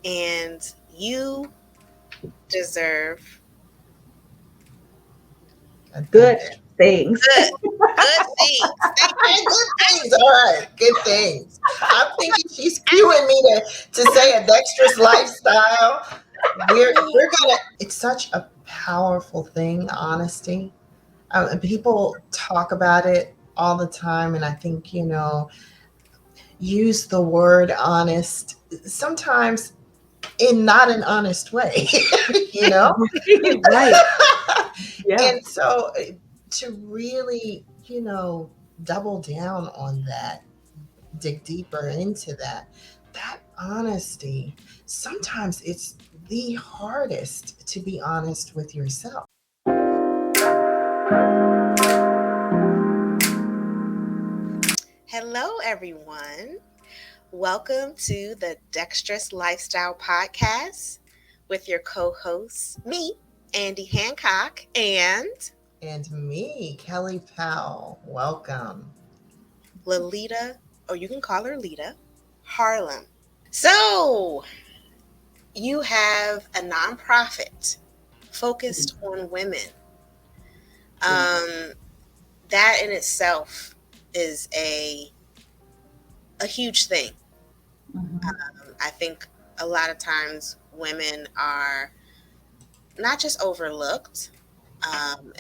and you deserve Good things. good, good things. Thank Good you. things. All right. Good things. I'm thinking she's cueing me to say a dexterous lifestyle. We're gonna. It's such a powerful thing, honesty. And people talk about it all the time, and I think use the word honest sometimes in not an honest way, you know. Right. Yeah. And so to really, double down on that, dig deeper into that honesty, sometimes it's the hardest to be honest with yourself. Hello, everyone. Welcome to the Dexterous Lifestyle podcast with your co-hosts, me, Andie Hancock, and And me, Kelly Powell, welcome. Liletta, or you can call her Lita, Harlem. So, you have a nonprofit focused on women. Um, that in itself is a huge thing. Mhm. I think a lot of times women are not just overlooked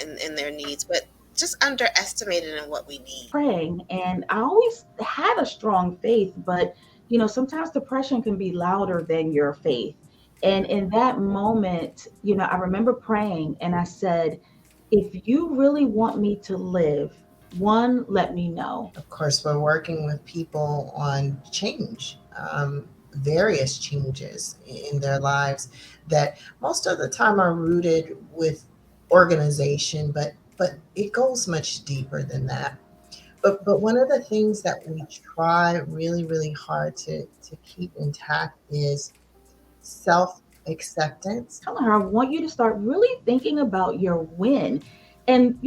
in their needs, but just underestimated in what we need. Praying, and I always had a strong faith, but sometimes depression can be louder than your faith. And in that moment, I remember praying and I said, if you really want me to live, one, let me know. Of course, we're working with people on change, various changes in their lives that most of the time are rooted with organization, but it goes much deeper than that. But one of the things that we try really, really hard to keep intact is self acceptance. Telling her, I want you to start really thinking about your win. And,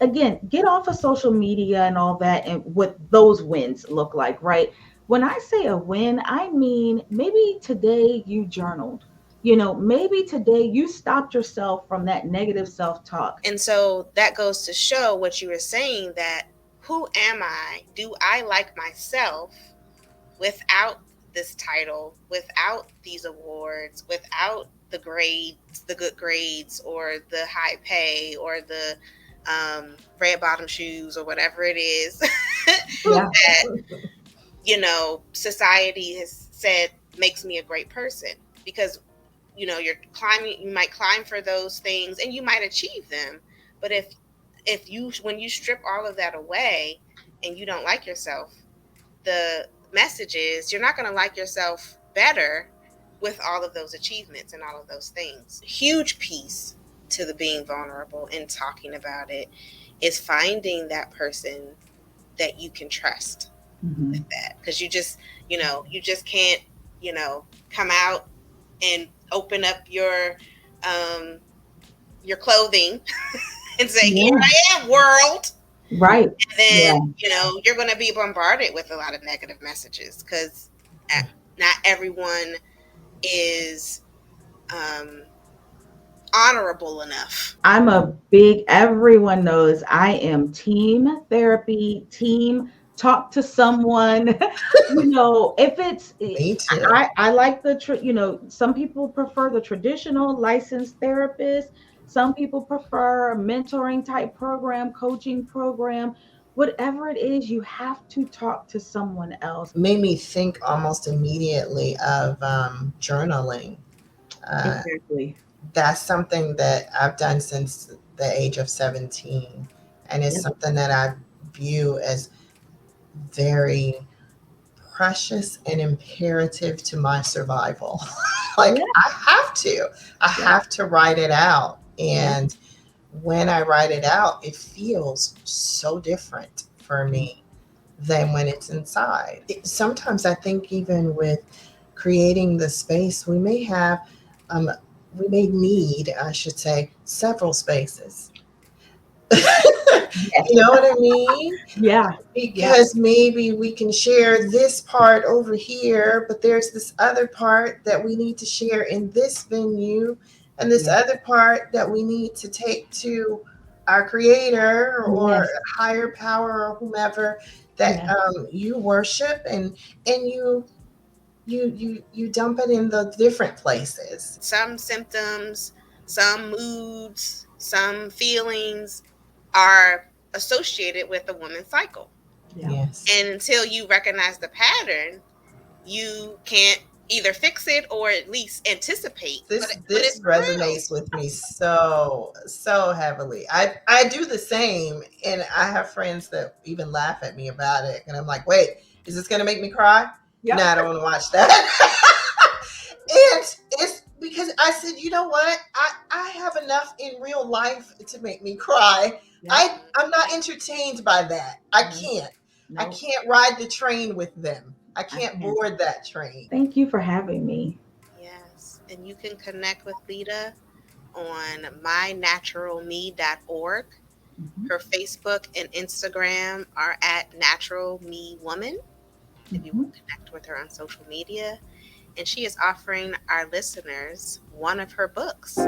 again, get off of social media and all that and what those wins look like, right? When I say a win, I mean maybe today you journaled. Maybe today you stopped yourself from that negative self talk. And so that goes to show what you were saying, that who am I? Do I like myself without this title, without these awards, without the grades, the good grades, or the high pay, or the red bottom shoes, or whatever it is Yeah. that society has said makes me a great person? Because you might climb for those things and you might achieve them, but if you when you strip all of that away and you don't like yourself, the message is you're not going to like yourself better with all of those achievements and all of those things. Huge piece to the being vulnerable and talking about it is finding that person that you can trust with Mhm. that, because you just can't come out and open up um your clothing and say, here Yeah. I am, world. Right. And then Yeah. you're going to be bombarded with a lot of negative messages, because not everyone is um honorable enough. I'm a big, everyone knows I am team therapy, team talk to someone. If it's, Me too. I like some people prefer the traditional licensed therapist. Some people prefer a mentoring type program, coaching program. Whatever it is, you have to talk to someone else. Made me think almost immediately of journaling. Uh, Exactly. that's something that I've done since the age of 17. And it's Yep. something that I view as very precious and imperative to my survival. Like, Yeah. I Yeah. have to write it out. Yeah. And when I write it out, it feels so different for me than when it's inside. Sometimes I think even with creating the space, um, we may need, I should say, several spaces. Yes. You know what I mean? Yeah. Yeah. Because maybe we can share this part over here, but there's this other part that we need to share in this venue, and this Yeah. other part that we need to take to our creator or Yes. higher power or whomever that Yeah. you worship, and you dump it in the different places. Some symptoms, some moods, some feelings are associated with the woman's cycle. Yeah. Yes. And until you recognize the pattern, you can't either fix it or at least anticipate. But This it's real. resonates with me so heavily. I do the same, and I have friends that even laugh at me about it, and I'm like, wait, is this gonna make me cry? No, Yep. I don't want to watch that. And it's because I said, you know what, I have enough in real life to make me cry. Yep. I'm not entertained by that. I No. can't. I No. can't ride the train with them. I I can't can't. board that train. Thank you for having me. Yes. And you can connect with Lita on mynaturalme.org. Hmm. Her Facebook and Instagram are at Natural Me Woman, if you Hmm. want to connect with her on social media. And she is offering our listeners one of her books.